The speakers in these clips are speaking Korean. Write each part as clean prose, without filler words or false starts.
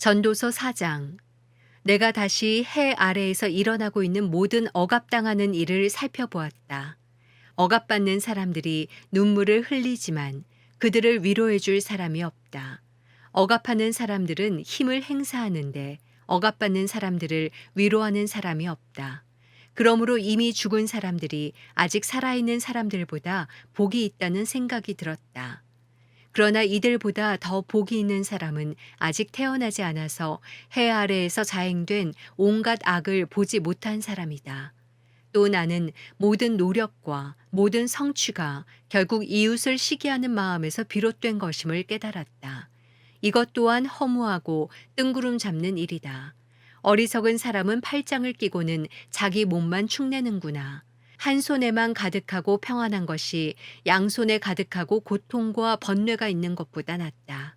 전도서 4장. 내가 다시 해 아래에서 일어나고 있는 모든 억압당하는 일을 살펴보았다. 억압받는 사람들이 눈물을 흘리지만 그들을 위로해 줄 사람이 없다. 억압하는 사람들은 힘을 행사하는데 억압받는 사람들을 위로하는 사람이 없다. 그러므로 이미 죽은 사람들이 아직 살아있는 사람들보다 복이 있다는 생각이 들었다. 그러나 이들보다 더 복이 있는 사람은 아직 태어나지 않아서 해 아래에서 자행된 온갖 악을 보지 못한 사람이다. 또 나는 모든 노력과 모든 성취가 결국 이웃을 시기하는 마음에서 비롯된 것임을 깨달았다. 이것 또한 허무하고 뜬구름 잡는 일이다. 어리석은 사람은 팔짱을 끼고는 자기 몸만 축내는구나. 한 손에만 가득하고 평안한 것이 양손에 가득하고 고통과 번뇌가 있는 것보다 낫다.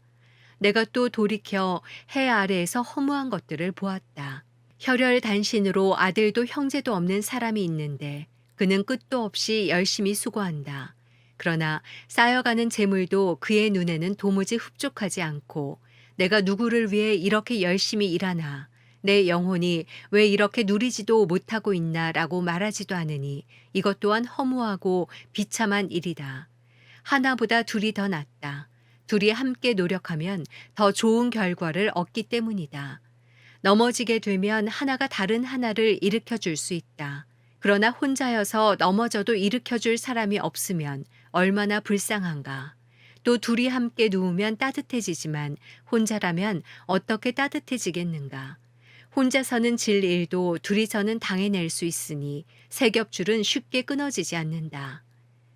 내가 또 돌이켜 해 아래에서 허무한 것들을 보았다. 혈혈단신으로 아들도 형제도 없는 사람이 있는데 그는 끝도 없이 열심히 수고한다. 그러나 쌓여가는 재물도 그의 눈에는 도무지 흡족하지 않고 내가 누구를 위해 이렇게 열심히 일하나 내 영혼이 왜 이렇게 누리지도 못하고 있나라고 말하지도 않으니 이것 또한 허무하고 비참한 일이다. 하나보다 둘이 더 낫다. 둘이 함께 노력하면 더 좋은 결과를 얻기 때문이다. 넘어지게 되면 하나가 다른 하나를 일으켜 줄 수 있다. 그러나 혼자여서 넘어져도 일으켜 줄 사람이 없으면 얼마나 불쌍한가. 또 둘이 함께 누우면 따뜻해지지만 혼자라면 어떻게 따뜻해지겠는가. 혼자서는 질 일도 둘이서는 당해낼 수 있으니 세 겹줄은 쉽게 끊어지지 않는다.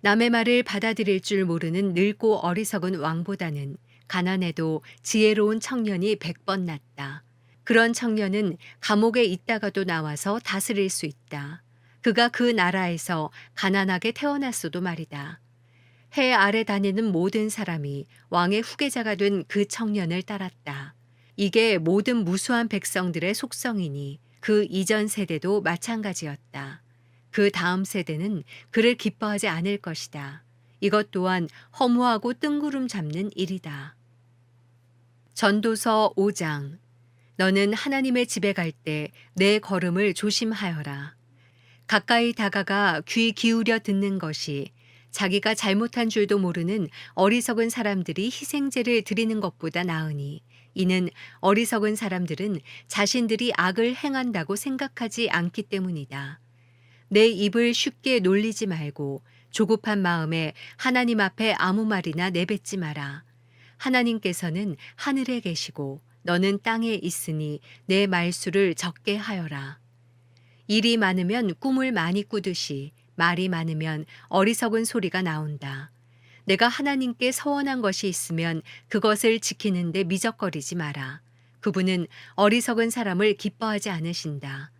남의 말을 받아들일 줄 모르는 늙고 어리석은 왕보다는 가난해도 지혜로운 청년이 100번 낫다. 그런 청년은 감옥에 있다가도 나와서 다스릴 수 있다. 그가 그 나라에서 가난하게 태어났어도 말이다. 해 아래 다니는 모든 사람이 왕의 후계자가 된 그 청년을 따랐다. 이게 모든 무수한 백성들의 속성이니 그 이전 세대도 마찬가지였다. 그 다음 세대는 그를 기뻐하지 않을 것이다. 이것 또한 허무하고 뜬구름 잡는 일이다. 전도서 5장. 너는 하나님의 집에 갈 때 내 걸음을 조심하여라. 가까이 다가가 귀 기울여 듣는 것이 자기가 잘못한 줄도 모르는 어리석은 사람들이 희생제를 드리는 것보다 나으니 이는 어리석은 사람들은 자신들이 악을 행한다고 생각하지 않기 때문이다. 내 입을 쉽게 놀리지 말고 조급한 마음에 하나님 앞에 아무 말이나 내뱉지 마라. 하나님께서는 하늘에 계시고 너는 땅에 있으니 내 말수를 적게 하여라. 일이 많으면 꿈을 많이 꾸듯이 말이 많으면 어리석은 소리가 나온다. 내가 하나님께 서원한 것이 있으면 그것을 지키는데 미적거리지 마라. 그분은 어리석은 사람을 기뻐하지 않으신다.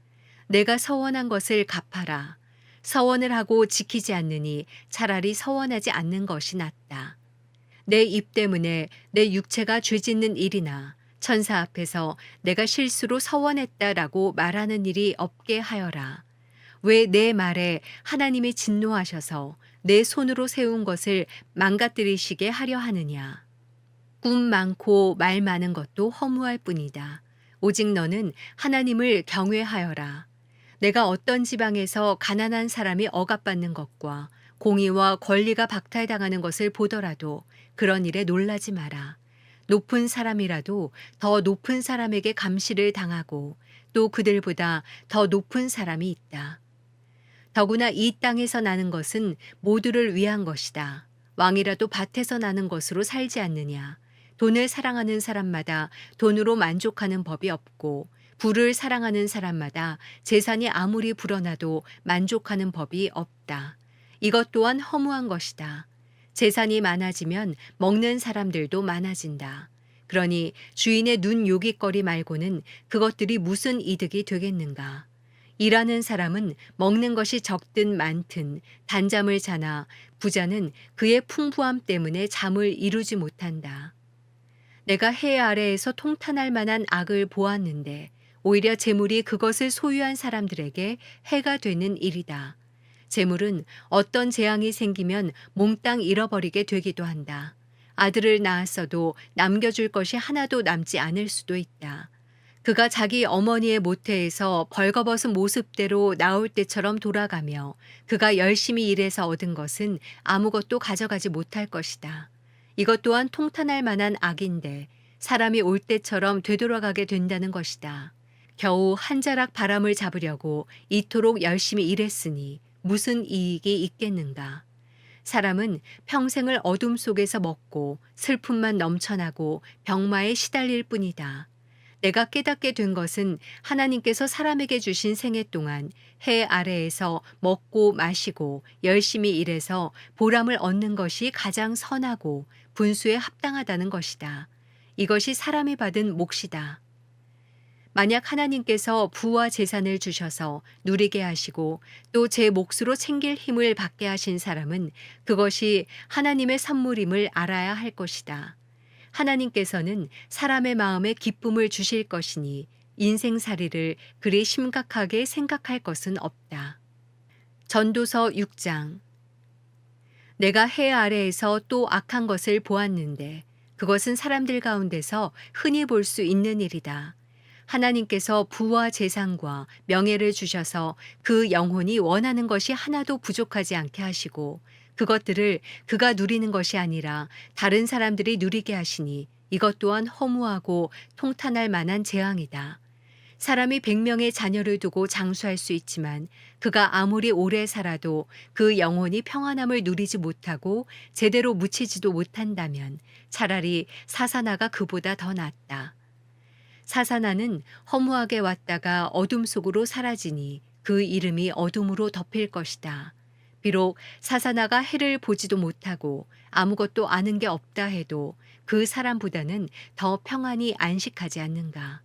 내가 서원한 것을 갚아라. 서원을 하고 지키지 않느니 차라리 서원하지 않는 것이 낫다. 내 입 때문에 내 육체가 죄짓는 일이나 천사 앞에서 내가 실수로 서원했다라고 말하는 일이 없게 하여라. 왜 내 말에 하나님이 진노하셔서 내 손으로 세운 것을 망가뜨리시게 하려 하느냐. 꿈 많고 말 많은 것도 허무할 뿐이다. 오직 너는 하나님을 경외하여라. 내가 어떤 지방에서 가난한 사람이 억압받는 것과 공의와 권리가 박탈당하는 것을 보더라도 그런 일에 놀라지 마라. 높은 사람이라도 더 높은 사람에게 감시를 당하고 또 그들보다 더 높은 사람이 있다. 더구나 이 땅에서 나는 것은 모두를 위한 것이다. 왕이라도 밭에서 나는 것으로 살지 않느냐. 돈을 사랑하는 사람마다 돈으로 만족하는 법이 없고 부를 사랑하는 사람마다 재산이 아무리 불어나도 만족하는 법이 없다. 이것 또한 허무한 것이다. 재산이 많아지면 먹는 사람들도 많아진다. 그러니 주인의 눈 요깃거리 말고는 그것들이 무슨 이득이 되겠는가. 일하는 사람은 먹는 것이 적든 많든 단잠을 자나 부자는 그의 풍부함 때문에 잠을 이루지 못한다. 내가 해 아래에서 통탄할 만한 악을 보았는데 오히려 재물이 그것을 소유한 사람들에게 해가 되는 일이다. 재물은 어떤 재앙이 생기면 몽땅 잃어버리게 되기도 한다. 아들을 낳았어도 남겨줄 것이 하나도 남지 않을 수도 있다. 그가 자기 어머니의 모태에서 벌거벗은 모습대로 나올 때처럼 돌아가며 그가 열심히 일해서 얻은 것은 아무것도 가져가지 못할 것이다. 이것 또한 통탄할 만한 악인데 사람이 올 때처럼 되돌아가게 된다는 것이다. 겨우 한 자락 바람을 잡으려고 이토록 열심히 일했으니 무슨 이익이 있겠는가. 사람은 평생을 어둠 속에서 먹고 슬픔만 넘쳐나고 병마에 시달릴 뿐이다. 내가 깨닫게 된 것은 하나님께서 사람에게 주신 생애 동안 해 아래에서 먹고 마시고 열심히 일해서 보람을 얻는 것이 가장 선하고 분수에 합당하다는 것이다. 이것이 사람이 받은 몫이다. 만약 하나님께서 부와 재산을 주셔서 누리게 하시고 또 제 몫으로 챙길 힘을 받게 하신 사람은 그것이 하나님의 선물임을 알아야 할 것이다. 하나님께서는 사람의 마음에 기쁨을 주실 것이니 인생살이를 그리 심각하게 생각할 것은 없다. 전도서 6장. 내가 해 아래에서 또 악한 것을 보았는데 그것은 사람들 가운데서 흔히 볼 수 있는 일이다. 하나님께서 부와 재산과 명예를 주셔서 그 영혼이 원하는 것이 하나도 부족하지 않게 하시고 그것들을 그가 누리는 것이 아니라 다른 사람들이 누리게 하시니 이것 또한 허무하고 통탄할 만한 재앙이다. 사람이 100명의 자녀를 두고 장수할 수 있지만 그가 아무리 오래 살아도 그 영혼이 평안함을 누리지 못하고 제대로 묻히지도 못한다면 차라리 사사나가 그보다 더 낫다. 사사나는 허무하게 왔다가 어둠 속으로 사라지니 그 이름이 어둠으로 덮일 것이다. 비록 사사나가 해를 보지도 못하고 아무것도 아는 게 없다 해도 그 사람보다는 더 평안히 안식하지 않는가.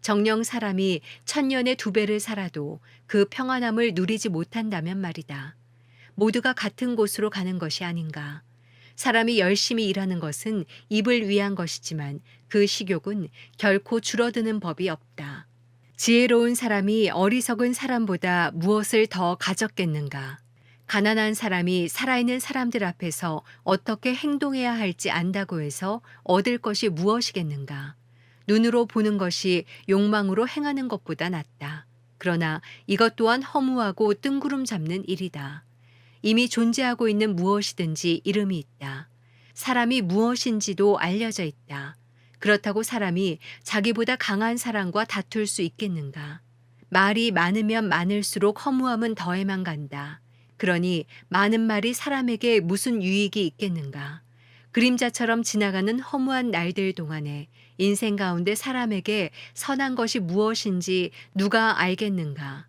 정녕 사람이 1000년의 2배를 살아도 그 평안함을 누리지 못한다면 말이다. 모두가 같은 곳으로 가는 것이 아닌가. 사람이 열심히 일하는 것은 입을 위한 것이지만 그 식욕은 결코 줄어드는 법이 없다. 지혜로운 사람이 어리석은 사람보다 무엇을 더 가졌겠는가. 가난한 사람이 살아있는 사람들 앞에서 어떻게 행동해야 할지 안다고 해서 얻을 것이 무엇이겠는가. 눈으로 보는 것이 욕망으로 행하는 것보다 낫다. 그러나 이것 또한 허무하고 뜬구름 잡는 일이다. 이미 존재하고 있는 무엇이든지 이름이 있다. 사람이 무엇인지도 알려져 있다. 그렇다고 사람이 자기보다 강한 사람과 다툴 수 있겠는가? 말이 많으면 많을수록 허무함은 더해만 간다. 그러니 많은 말이 사람에게 무슨 유익이 있겠는가? 그림자처럼 지나가는 허무한 날들 동안에 인생 가운데 사람에게 선한 것이 무엇인지 누가 알겠는가?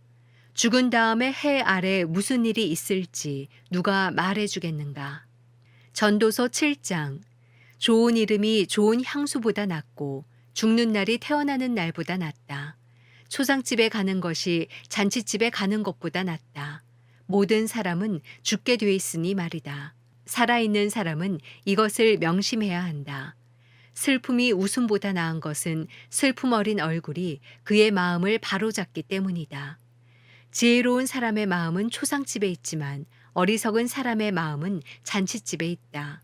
죽은 다음에 해 아래 무슨 일이 있을지 누가 말해주겠는가? 전도서 7장. 좋은 이름이 좋은 향수보다 낫고 죽는 날이 태어나는 날보다 낫다. 초상집에 가는 것이 잔치집에 가는 것보다 낫다. 모든 사람은 죽게 돼 있으니 말이다. 살아있는 사람은 이것을 명심해야 한다. 슬픔이 웃음보다 나은 것은 슬픔 어린 얼굴이 그의 마음을 바로잡기 때문이다. 지혜로운 사람의 마음은 초상집에 있지만 어리석은 사람의 마음은 잔치집에 있다.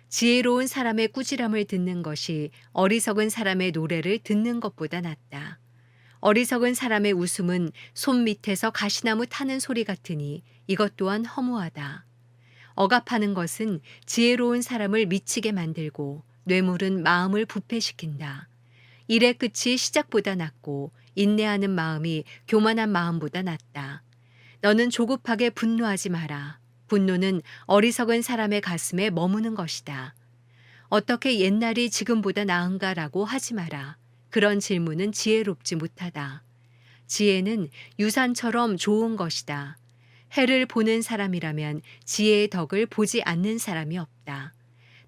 지혜로운 사람의 꾸지람을 듣는 것이 어리석은 사람의 노래를 듣는 것보다 낫다. 어리석은 사람의 웃음은 손 밑에서 가시나무 타는 소리 같으니 이것 또한 허무하다. 억압하는 것은 지혜로운 사람을 미치게 만들고 뇌물은 마음을 부패시킨다. 일의 끝이 시작보다 낫고 인내하는 마음이 교만한 마음보다 낫다. 너는 조급하게 분노하지 마라. 분노는 어리석은 사람의 가슴에 머무는 것이다. 어떻게 옛날이 지금보다 나은가라고 하지 마라. 그런 질문은 지혜롭지 못하다. 지혜는 유산처럼 좋은 것이다. 해를 보는 사람이라면 지혜의 덕을 보지 않는 사람이 없다.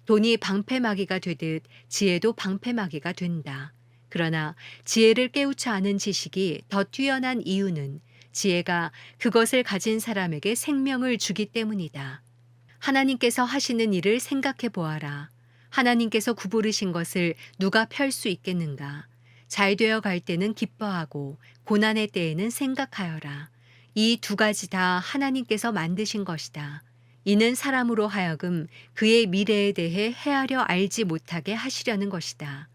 돈이 방패막이가 되듯 지혜도 방패막이가 된다. 그러나 지혜를 깨우쳐 아는 지식이 더 뛰어난 이유는 지혜가 그것을 가진 사람에게 생명을 주기 때문이다. 하나님께서 하시는 일을 생각해 보아라. 하나님께서 구부르신 것을 누가 펼 수 있겠는가? 잘 되어 갈 때는 기뻐하고 고난의 때에는 생각하여라. 이 두 가지 다 하나님께서 만드신 것이다. 이는 사람으로 하여금 그의 미래에 대해 헤아려 알지 못하게 하시려는 것이다.